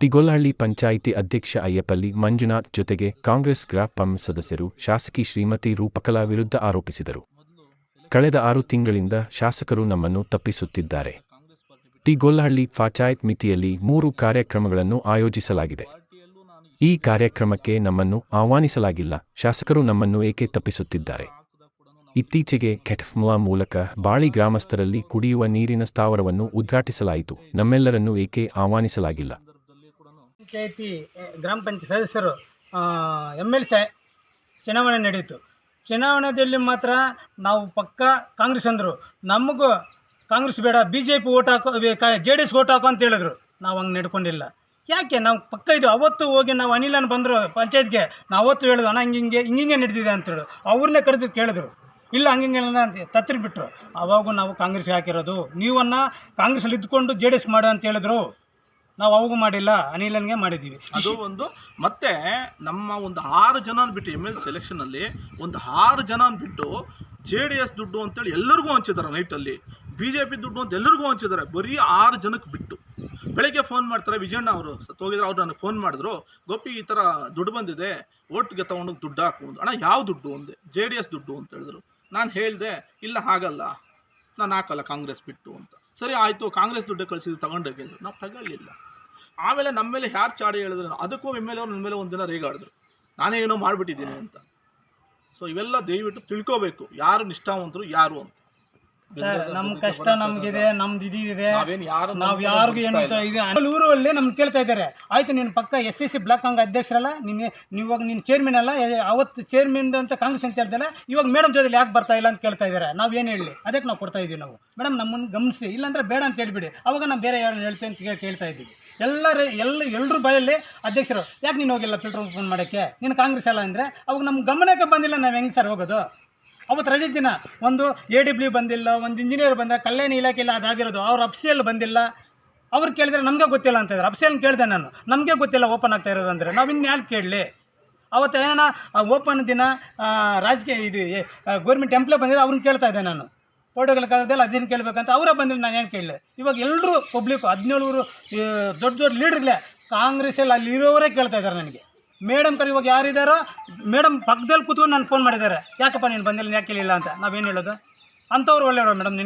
ಟಿಗೊಲ್ಲಹಳ್ಳಿ ಪಂಚಾಯಿತಿ ಅಧ್ಯಕ್ಷ ಅಯ್ಯಪಲ್ಲಿ ಮಂಜುನಾಥ್ ಜೊತೆಗೆ ಕಾಂಗ್ರೆಸ್ ಗ್ರಾಪಂ ಸದಸ್ಯರು ಶಾಸಕಿ ಶ್ರೀಮತಿ ರೂಪಕಲಾ ವಿರುದ್ಧ ಆರೋಪಿಸಿದರು. ಕಳೆದ 6 ತಿಂಗಳಿಂದ ಶಾಸಕರು ನಮ್ಮನ್ನು ತಪ್ಪಿಸುತ್ತಿದ್ದಾರೆ. ಟಿಗೊಲ್ಲಹಳ್ಳಿ ಪಂಚಾಯತ್ ಮಿತಿಯಲ್ಲಿ 3 ಕಾರ್ಯಕ್ರಮಗಳನ್ನು ಆಯೋಜಿಸಲಾಗಿದೆ. ಈ ಕಾರ್ಯಕ್ರಮಕ್ಕೆ ನಮ್ಮನ್ನು ಆಹ್ವಾನಿಸಲಾಗಿಲ್ಲ. ಶಾಸಕರು ನಮ್ಮನ್ನು ಏಕೆ ತಪ್ಪಿಸುತ್ತಿದ್ದಾರೆ? ಇತ್ತೀಚೆಗೆ ಕೆಟಫ್ಮುವಾ ಮೂಲಕ ಬಾಳಿ ಗ್ರಾಮಸ್ಥರಲ್ಲಿ ಕುಡಿಯುವ ನೀರಿನ ಸ್ಥಾವರವನ್ನು ಉದ್ಘಾಟಿಸಲಾಯಿತು. ನಮ್ಮೆಲ್ಲರನ್ನು ಏಕೆ ಆಹ್ವಾನಿಸಲಾಗಿಲ್ಲ? ಪಂಚಾಯಿತಿ ಗ್ರಾಮ ಪಂಚಾಯತ್ ಸದಸ್ಯರು MLC ಚುನಾವಣೆ ನಡೆಯಿತು. ಚುನಾವಣೆಯಲ್ಲಿ ಮಾತ್ರ ನಾವು ಪಕ್ಕ ಕಾಂಗ್ರೆಸ್ ಅಂದರು. ನಮಗೂ ಕಾಂಗ್ರೆಸ್ ಬೇಡ, BJP ಓಟ್ ಹಾಕೋ, JDS ಓಟ್ ಹಾಕೋ ಅಂತ ಹೇಳಿದ್ರು. ನಾವು ಹಂಗೆ ನಡ್ಕೊಂಡಿಲ್ಲ. ಯಾಕೆ ನಾವು ಪಕ್ಕ ಇದು ಅವತ್ತು ಹೋಗಿ ನಾವು ಅನಿಲನ್ ಬಂದರು ಪಂಚಾಯತ್ಗೆ, ನಾವು ಅವತ್ತು ಹೇಳಿದ್ವು ಅಣ್ಣ ಹಿಂಗೆ ನಡೆದಿದೆ ಅಂತೇಳಿ ಅವ್ರನ್ನೇ ಕರೆದು ಕೇಳಿದ್ರು. ಇಲ್ಲ ಹಂಗಿಂಗೆಲ್ಲ ಅಂತ ತತ್ತಿರಿ ಬಿಟ್ಟರು. ಅವಾಗೂ ನಾವು ಕಾಂಗ್ರೆಸ್ಗೆ ಹಾಕಿರೋದು, ನೀವನ್ನ ಕಾಂಗ್ರೆಸ್ಸಲ್ಲಿ ಇದ್ಕೊಂಡು JDS ಮಾಡು ಅಂತ ಹೇಳಿದ್ರು. ನಾವು ಅವಾಗೂ ಮಾಡಿಲ್ಲ, ಅನಿಲನ್ಗೆ ಮಾಡಿದ್ದೀವಿ. ಅದು ಒಂದು. ಮತ್ತೆ ನಮ್ಮ ಒಂದು 6 ಜನ ಬಿಟ್ಟು MLC ಎಲೆಕ್ಷನಲ್ಲಿ ಒಂದು 6 ಜನ ಬಿಟ್ಟು JDS ದುಡ್ಡು ಅಂತೇಳಿ ಎಲ್ಲರಿಗೂ ಹಂಚಿದ್ದಾರೆ. ನೈಟಲ್ಲಿ BJP ದುಡ್ಡು ಅಂತ ಎಲ್ಲರಿಗೂ ಹಂಚಿದ್ದಾರೆ. ಬರೀ 6 ಜನಕ್ಕೆ ಬಿಟ್ಟು. ಬೆಳಗ್ಗೆ ಫೋನ್ ಮಾಡ್ತಾರೆ, ವಿಜಯಣ್ಣ ಅವರು ಸತ್ತೋಗಿದ್ರು, ಅವ್ರು ನನಗೆ ಫೋನ್ ಮಾಡಿದ್ರು, ಗೋಪಿ ಈ ಥರ ದುಡ್ಡು ಬಂದಿದೆ, ಓಟ್ಗೆ ತೊಗೊಂಡೋಗಿ ದುಡ್ಡು ಹಾಕುವುದು. ಅಣ್ಣ ಯಾವ ದುಡ್ಡು ಅಂದೆ. JDS ದುಡ್ಡು ಅಂತ ಹೇಳಿದ್ರು. ನಾನು ಹೇಳಿದೆ ಇಲ್ಲ ಹಾಗಲ್ಲ, ನಾನು ಹಾಕಲ್ಲ ಕಾಂಗ್ರೆಸ್ ಬಿಟ್ಟು ಅಂತ. ಸರಿ ಆಯಿತು, ಕಾಂಗ್ರೆಸ್ ದುಡ್ಡು ಕಳಿಸಿದ್ರು ತಗೊಂಡೋಗಿ. ನಾವು ತಗೊಳ್ಳಿಲ್ಲ. ಆಮೇಲೆ ನಮ್ಮ ಮೇಲೆ ಯಾರು ಚಾಡಿ ಹೇಳಿದ್ರು, ಅದಕ್ಕೂ MLA ಅವ್ರು ನನ್ನ ಮೇಲೆ ಒಂದಿನ ರೇಗಾಡಿದ್ರು, ನಾನೇ ಏನೋ ಮಾಡಿಬಿಟ್ಟಿದ್ದೀನಿ ಅಂತ. ಸೊ ಇವೆಲ್ಲ ದಯವಿಟ್ಟು ತಿಳ್ಕೋಬೇಕು, ಯಾರು ನಿಷ್ಠಾವಂತರು ಯಾರು ಅಂತ. ಸರ್ ನಮ್ಮ ಕಷ್ಟ ನಮಗಿದೆ, ನಮ್ದು ಇದಿದೆ, ನಾವು ಯಾರಿಗೂ ಏನು ಇದೆ. ಊರಲ್ಲಿ ನಮ್ಗೆ ಕೇಳ್ತಾ ಇದ್ದಾರೆ, ಆಯ್ತು ನೀನು ಪಕ್ಕ SCC ಬ್ಲಾಕ್ ಕಾಂಗ್ರೆಸ್ ಅಧ್ಯಕ್ಷರಲ್ಲ, ನೀವಾಗ ನೀನು ಚೇರ್ಮನ್ ಅಲ್ಲ, ಅವತ್ತು ಚೇರ್ಮನ್ ಅಂತ ಕಾಂಗ್ರೆಸ್ ಅಂತ ಹೇಳ್ದಲ್ಲ, ಇವಾಗ ಮೇಡಮ್ ಜೊತೆ ಯಾಕೆ ಬರ್ತಾ ಇಲ್ಲ ಅಂತ ಕೇಳ್ತಾ ಇದ್ದಾರೆ. ನಾವು ಏನು ಹೇಳಿ, ಅದಕ್ಕೆ ನಾವು ಕೊಡ್ತಾ ಇದ್ದೀವಿ. ನಾವು ಮೇಡಮ್ ನಮ್ಮನ್ನು ಗಮನಿಸಿ, ಇಲ್ಲಾಂದ್ರೆ ಬೇಡ ಅಂತ ಹೇಳ್ಬಿಡಿ, ಅವಾಗ ನಾವು ಬೇರೆ ಯಾರು ಹೇಳ್ತೀವಿ ಅಂತ ಕೇಳ್ತಾ ಇದ್ದೀವಿ. ಎಲ್ಲರೂ ಬಾಯಲ್ಲಿ ಅಧ್ಯಕ್ಷರು ಯಾಕೆ ನೀನು ಹೋಗಿಲ್ಲ ಫಿಲ್ಟರ್ ಫೋನ್ ಮಾಡೋಕ್ಕೆ, ನೀನು ಕಾಂಗ್ರೆಸ್ ಅಲ್ಲ ಅಂದರೆ ಅವಾಗ ನಮ್ಗೆ ಗಮನಕ್ಕೆ ಬಂದಿಲ್ಲ. ನಾವು ಹೆಂಗೆ ಸರ್ ಹೋಗೋದು? ಅವತ್ತು ರಜೆ ದಿನ ಒಂದು AW ಬಂದಿಲ್ಲ, ಒಂದು ಇಂಜಿನಿಯರ್ ಬಂದ, ಕಲ್ಯಾಣ ಇಲಾಖೆಯಲ್ಲಿ ಅದಾಗಿರೋದು, ಅವ್ರ ಅಫ್ಸಿಯಲ್ ಬಂದಿಲ್ಲ. ಅವ್ರು ಕೇಳಿದ್ರೆ ನಮಗೆ ಗೊತ್ತಿಲ್ಲ ಅಂತ ಇದ್ದಾರೆ. ಅಫ್ಸಿಯಲ್ ಕೇಳಿದೆ ನಾನು, ನಮಗೆ ಗೊತ್ತಿಲ್ಲ ಓಪನ್ ಆಗ್ತಾ ಇರೋದು ಅಂದರೆ ನಾವು ಇನ್ಯಾರು ಕೇಳಲಿ? ಅವತ್ತು ಏನೋ ಓಪನ್ ದಿನ ರಾಜಕೀಯ ಇದು ಗೌರ್ಮೆಂಟ್ ಎಂಪ್ಲಾಯ್ ಬಂದಿದ್ರೆ ಅವ್ರನ್ನ ಕೇಳ್ತಾ ಇದ್ದೆ ನಾನು. ಫೋಟೋಗಳು ಕಳೆದಲ್ಲ ಅದನ್ನು ಕೇಳಬೇಕಂತ ಅವರೇ ಬಂದಿಲ್ಲ, ನಾನು ಏನು ಕೇಳಲಿ? ಇವಾಗ ಎಲ್ಲರೂ ಪಬ್ಲಿಕ್ 17 ದೊಡ್ಡ ಲೀಡರ್ಗಳೇ ಕಾಂಗ್ರೆಸ್ಸಲ್ಲಿ ಅಲ್ಲಿ ಇರೋವರೇ ಕೇಳ್ತಾ ಇದ್ದಾರೆ ನನಗೆ. ಮೇಡಮ್ ಕರೆ ಇವಾಗ ಯಾರಿದ್ದಾರೋ ಮೇಡಮ್ ಪಕ್ಕದಲ್ಲಿ ಕೂತ್ಕೊಂಡು ನಾನು ಫೋನ್ ಮಾಡಿದ್ದಾರೆ, ಯಾಕಪ್ಪ ನೀನು ಬಂದಿಲ್ಲ, ಯಾಕೆ ಕೇಳಿಲ್ಲ ಅಂತ. ನಾವೇನು ಹೇಳೋದು? ಅಂಥವ್ರು ಒಳ್ಳೆಯವರು ಮೇಡಮ್,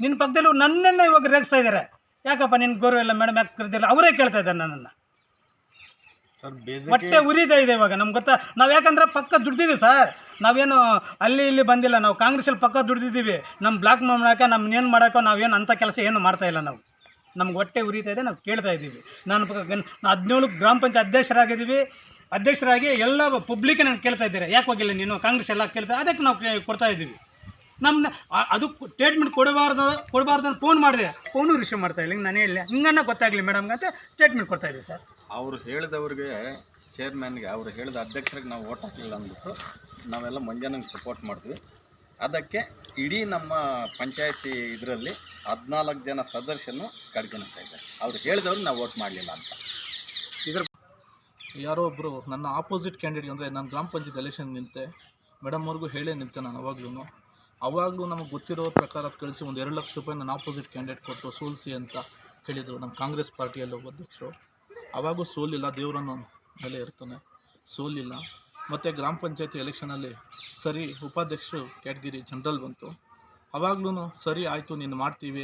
ನಿನ್ನ ಪಕ್ಕದಲ್ಲಿ ನನ್ನನ್ನು ಇವಾಗ ರೇಗಿಸ್ತಾ ಇದ್ದಾರೆ, ಯಾಕಪ್ಪ ನಿನ್ನ ಗೌರವ ಇಲ್ಲ ಮೇಡಮ್, ಯಾಕೆ ಕರೆದಿಲ್ಲ? ಅವರೇ ಕೇಳ್ತಾ ಇದ್ದಾರೆ ನನ್ನನ್ನು. ಹೊಟ್ಟೆ ಉರಿತಾ ಇದೆ ಇವಾಗ ನಮ್ಗೆ ಗೊತ್ತಾ. ನಾವು ಯಾಕಂದ್ರೆ ಪಕ್ಕ ದುಡ್ದಿದ್ದೀವಿ ಸರ್, ನಾವೇನು ಅಲ್ಲಿ ಇಲ್ಲಿ ಬಂದಿಲ್ಲ. ನಾವು ಕಾಂಗ್ರೆಸ್ಸಲ್ಲಿ ಪಕ್ಕ ದುಡ್ದಿದ್ದೀವಿ. ನಮ್ಮ ಬ್ಲಾಕ್ ಮಾಡೋಕೆ, ನಮ್ಮ ಏನು ಮಾಡೋಕ್ಕೋ ನಾವೇನು ಅಂಥ ಕೆಲಸ ಏನು ಮಾಡ್ತಾ ಇಲ್ಲ. ನಾವು ನಮ್ಗೆ ಹೊಟ್ಟೆ ಉರಿತಾ ಇದೆ, ನಾವು ಕೇಳ್ತಾ ಇದ್ದೀವಿ. ನಾನು 17 ಗ್ರಾಮ ಪಂಚಾಯತ್ ಅಧ್ಯಕ್ಷರಾಗಿ ಎಲ್ಲ ಪಬ್ಲಿಕ್ ನಾನು ಕೇಳ್ತಾ ಇದ್ದಾರೆ, ಯಾಕೆ ಹೋಗಿಲ್ಲ ನೀನು ಕಾಂಗ್ರೆಸ್ ಎಲ್ಲ ಕೇಳ್ತಾ, ಅದಕ್ಕೆ ನಾವು ಕೊಡ್ತಾ ಇದ್ದೀವಿ. ನಮ್ಮನ್ನ ಅದು ಸ್ಟೇಟ್ಮೆಂಟ್ ಕೊಡಬಾರ್ದು ಅಂತ ಫೋನ್ ಮಾಡಿದೆ, ಫೋನು ರಿಸೀವ್ ಮಾಡ್ತಾ ಇಲ್ಲ. ನಾನು ಹೇಳಿಲ್ಲ, ಹಿಂಗನ್ನ ಗೊತ್ತಾಗಲಿ ಮೇಡಮ್ಗೆ ಅಂತ ಸ್ಟೇಟ್ಮೆಂಟ್ ಕೊಡ್ತಾ ಇದ್ದೀವಿ ಸರ್. ಅವರು ಹೇಳಿದವ್ರಿಗೆ, ಚೇರ್ಮನ್ಗೆ, ಅವರು ಹೇಳಿದ ಅಧ್ಯಕ್ಷರಿಗೆ ನಾವು ಓಟ್ ಹಾಕಲಿಲ್ಲ ಅಂದ್ಬಿಟ್ಟು ನಾವೆಲ್ಲ ಮಂಜಾನಿಗೆ ಸಪೋರ್ಟ್ ಮಾಡಿದ್ವಿ. ಅದಕ್ಕೆ ಇಡೀ ನಮ್ಮ ಪಂಚಾಯತಿ ಇದರಲ್ಲಿ 14 ಜನ ಸದಸ್ಯರನ್ನು ಕಡೆಗಣಿಸ್ತಾ ಇದ್ದಾರೆ. ಅವ್ರು ಹೇಳಿದವ್ರಿಗೆ ನಾವು ವೋಟ್ ಮಾಡಲಿಲ್ಲ ಅಂತ. ಯಾರೋ ಒಬ್ಬರು ನನ್ನ ಆಪೋಸಿಟ್ ಕ್ಯಾಂಡಿಡೇಟ್ ಅಂದರೆ ನಾನು ಗ್ರಾಮ ಪಂಚಾಯತ್ ಎಲೆಕ್ಷನ್ ನಿಂತೆ, ಮೇಡಮ್ ಅವ್ರಿಗೂ ಹೇಳೇ ನಿಂತೆ ನಾನು. ಅವಾಗಲೂ ನಮಗೆ ಗೊತ್ತಿರೋ ಪ್ರಕಾರ ಕಳಿಸಿ ಒಂದು 2 ಲಕ್ಷ ರೂಪಾಯಿ ನನ್ನ ಆಪೋಸಿಟ್ ಕ್ಯಾಂಡಿಡೇಟ್ ಕೊಟ್ಟು ಸೋಲಿಸಿ ಅಂತ ಕೇಳಿದರು ನಮ್ಮ ಕಾಂಗ್ರೆಸ್ ಪಾರ್ಟಿಯಲ್ಲಿ ಒಬ್ಬ ಅಧ್ಯಕ್ಷರು. ಅವಾಗೂ ಸೋಲಿಲ್ಲ, ದೇವರನ್ನು ಮೇಲೆ ಇರ್ತಾನೆ, ಸೋಲಿಲ್ಲ. ಮತ್ತು ಗ್ರಾಮ ಪಂಚಾಯತಿ ಎಲೆಕ್ಷನಲ್ಲಿ ಸರಿ ಉಪಾಧ್ಯಕ್ಷರು ಕ್ಯಾಟಗಿರಿ ಜನರಲ್ ಬಂತು. ಅವಾಗ್ಲೂ ಸರಿ ಆಯಿತು ನೀನು ಮಾಡ್ತೀವಿ